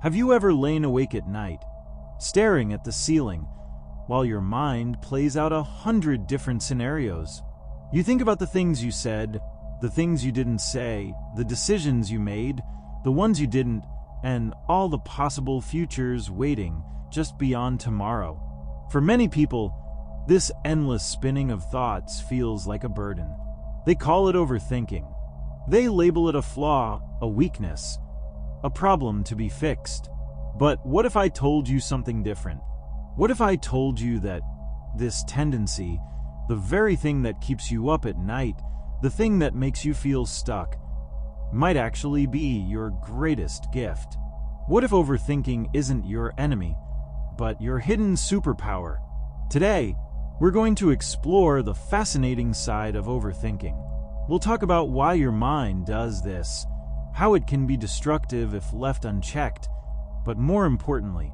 Have you ever lain awake at night, staring at the ceiling, while your mind plays out 100 different scenarios? You think about the things you said, the things you didn't say, the decisions you made, the ones you didn't, and all the possible futures waiting just beyond tomorrow. For many people, this endless spinning of thoughts feels like a burden. They call it overthinking. They label it a flaw, a weakness, a problem to be fixed. But what if I told you something different? What if I told you that this tendency, the very thing that keeps you up at night, the thing that makes you feel stuck, might actually be your greatest gift? What if overthinking isn't your enemy, but your hidden superpower? Today, we're going to explore the fascinating side of overthinking. We'll talk about why your mind does this, how it can be destructive if left unchecked, but more importantly,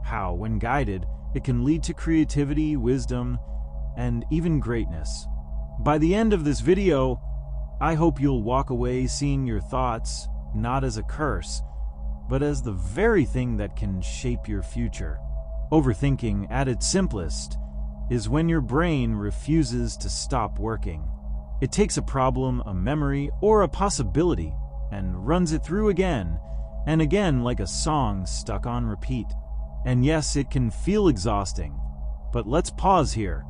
how, when guided, it can lead to creativity, wisdom, and even greatness. By the end of this video, I hope you'll walk away seeing your thoughts not as a curse, but as the very thing that can shape your future. Overthinking, at its simplest, is when your brain refuses to stop working. It takes a problem, a memory, or a possibility and runs it through again and again like a song stuck on repeat. And yes, it can feel exhausting, but let's pause here.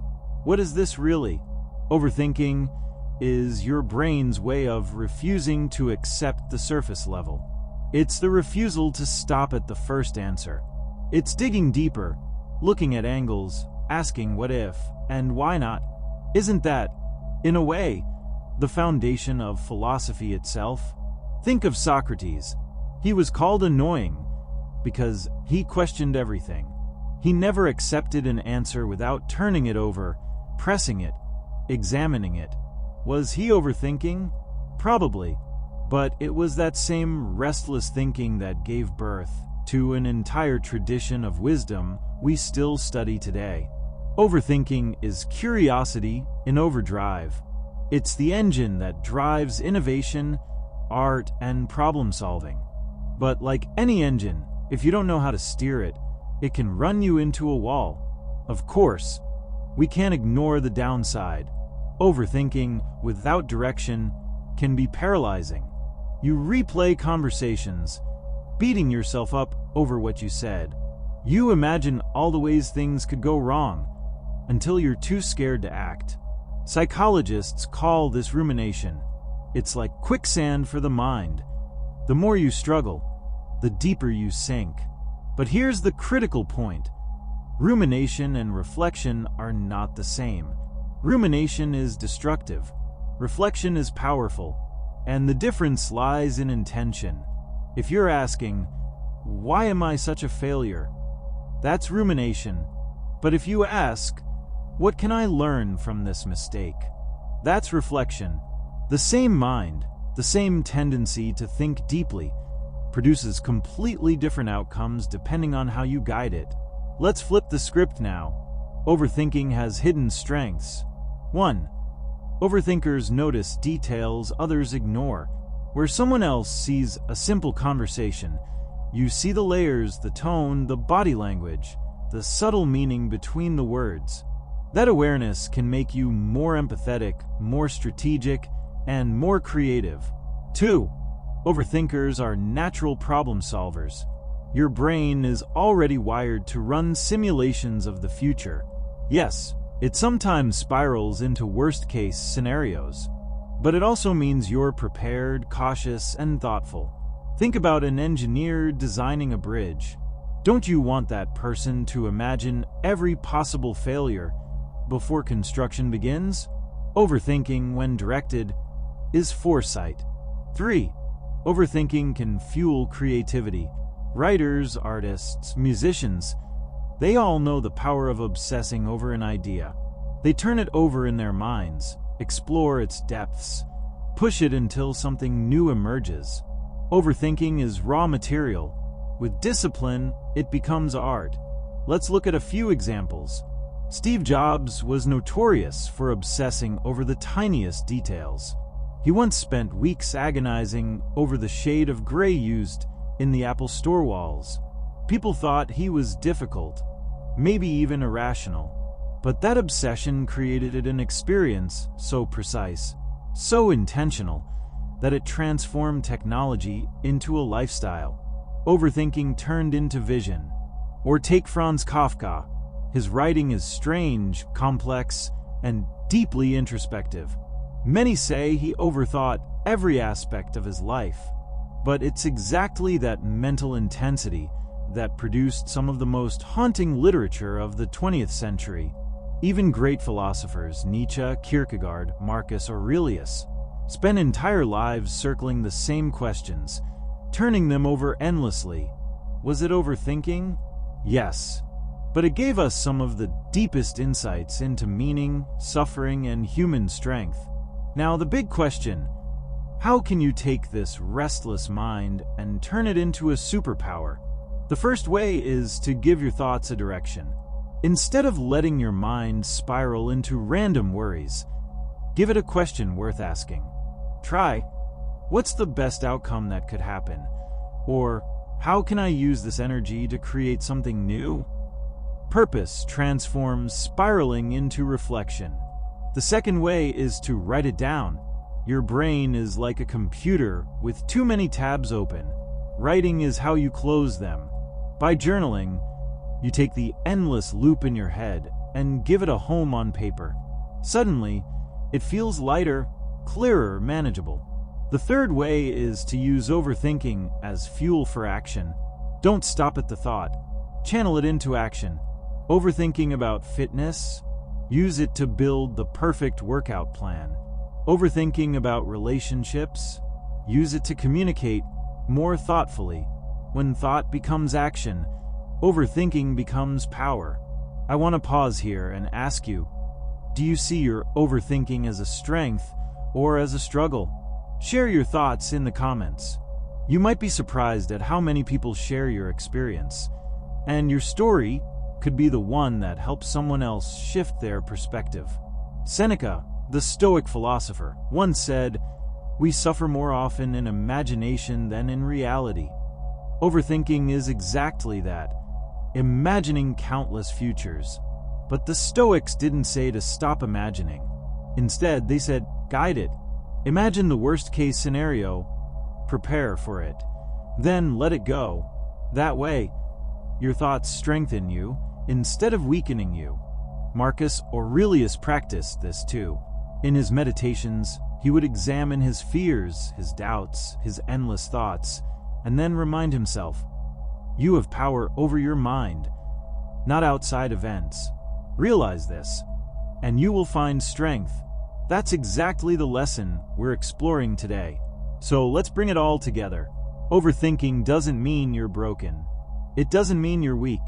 What is this really? Overthinking is your brain's way of refusing to accept the surface level. It's the refusal to stop at the first answer. It's digging deeper, looking at angles, asking what if, and why not. Isn't that, in a way, the foundation of philosophy itself? Think of Socrates. He was called annoying because he questioned everything. He never accepted an answer without turning it over, pressing it, examining it. Was he overthinking? Probably. But it was that same restless thinking that gave birth to an entire tradition of wisdom we still study today. Overthinking is curiosity in overdrive. It's the engine that drives innovation, art, and problem solving. But like any engine, if you don't know how to steer it, it can run you into a wall. Of course, we can't ignore the downside. Overthinking without direction can be paralyzing. You replay conversations, beating yourself up over what you said. You imagine all the ways things could go wrong until you're too scared to act. Psychologists call this rumination. It's like quicksand for the mind. The more you struggle, the deeper you sink. But here's the critical point. Rumination and reflection are not the same. Rumination is destructive. Reflection is powerful. And the difference lies in intention. If you're asking, why am I such a failure? That's rumination. But if you ask, what can I learn from this mistake? That's reflection. The same mind, the same tendency to think deeply, produces completely different outcomes depending on how you guide it. Let's flip the script now. Overthinking has hidden strengths. 1. Overthinkers notice details others ignore. Where someone else sees a simple conversation, you see the layers, the tone, the body language, the subtle meaning between the words. That awareness can make you more empathetic, more strategic, and more creative. 2. Overthinkers are natural problem solvers. Your brain is already wired to run simulations of the future. Yes, it sometimes spirals into worst-case scenarios, but it also means you're prepared, cautious, and thoughtful. Think about an engineer designing a bridge. Don't you want that person to imagine every possible failure before construction begins? Overthinking, when directed, is foresight. 3. Overthinking can fuel creativity. Writers, artists, musicians, they all know the power of obsessing over an idea. They turn it over in their minds, explore its depths, push it until something new emerges. Overthinking is raw material. With discipline, it becomes art. Let's look at a few examples. Steve Jobs was notorious for obsessing over the tiniest details. He once spent weeks agonizing over the shade of gray used in the Apple Store walls. People thought he was difficult, maybe even irrational. But that obsession created an experience so precise, so intentional, that it transformed technology into a lifestyle. Overthinking turned into vision. Or take Franz Kafka. His writing is strange, complex, and deeply introspective. Many say he overthought every aspect of his life, but it's exactly that mental intensity that produced some of the most haunting literature of the 20th century. Even great philosophers, Nietzsche, Kierkegaard, Marcus Aurelius, spent entire lives circling the same questions, turning them over endlessly. Was it overthinking? Yes, but it gave us some of the deepest insights into meaning, suffering, and human strength. Now, the big question: how can you take this restless mind and turn it into a superpower? The first way is to give your thoughts a direction. Instead of letting your mind spiral into random worries, give it a question worth asking. Try, what's the best outcome that could happen? Or, how can I use this energy to create something new? Purpose transforms spiraling into reflection. The second way is to write it down. Your brain is like a computer with too many tabs open. Writing is how you close them. By journaling, you take the endless loop in your head and give it a home on paper. Suddenly, it feels lighter, clearer, manageable. The third way is to use overthinking as fuel for action. Don't stop at the thought. Channel it into action. Overthinking about fitness? Use it to build the perfect workout plan. Overthinking about relationships? Use it to communicate more thoughtfully. When thought becomes action, overthinking becomes power. I want to pause here and ask you, do you see your overthinking as a strength or as a struggle? Share your thoughts in the comments. You might be surprised at how many people share your experience, and your story could be the one that helps someone else shift their perspective. Seneca, the Stoic philosopher, once said, "We suffer more often in imagination than in reality." Overthinking is exactly that, imagining countless futures. But the Stoics didn't say to stop imagining. Instead, they said, guide it. Imagine the worst-case scenario, prepare for it, then let it go. That way, your thoughts strengthen you instead of weakening you. Marcus Aurelius practiced this too. In his meditations, he would examine his fears, his doubts, his endless thoughts, and then remind himself, you have power over your mind, not outside events. Realize this, and you will find strength. That's exactly the lesson we're exploring today. So let's bring it all together. Overthinking doesn't mean you're broken. It doesn't mean you're weak.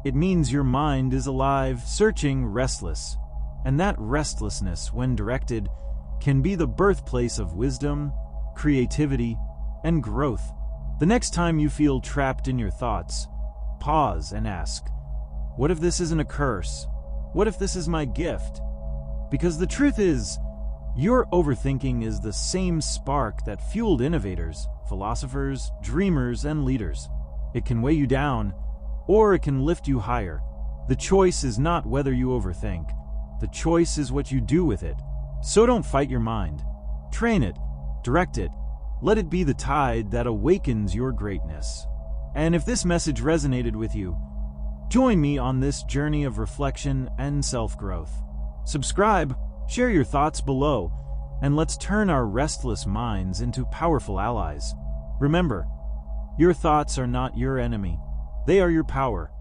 It means your mind is alive, searching, restless. And that restlessness, when directed, can be the birthplace of wisdom, creativity, and growth. The next time you feel trapped in your thoughts, pause and ask, what if this isn't a curse? What if this is my gift? Because the truth is, your overthinking is the same spark that fueled innovators, philosophers, dreamers, and leaders. It can weigh you down, or it can lift you higher. The choice is not whether you overthink. The choice is what you do with it. So don't fight your mind. Train it, direct it. Let it be the tide that awakens your greatness. And if this message resonated with you, join me on this journey of reflection and self-growth. Subscribe, share your thoughts below, and let's turn our restless minds into powerful allies. Remember, your thoughts are not your enemy. They are your power.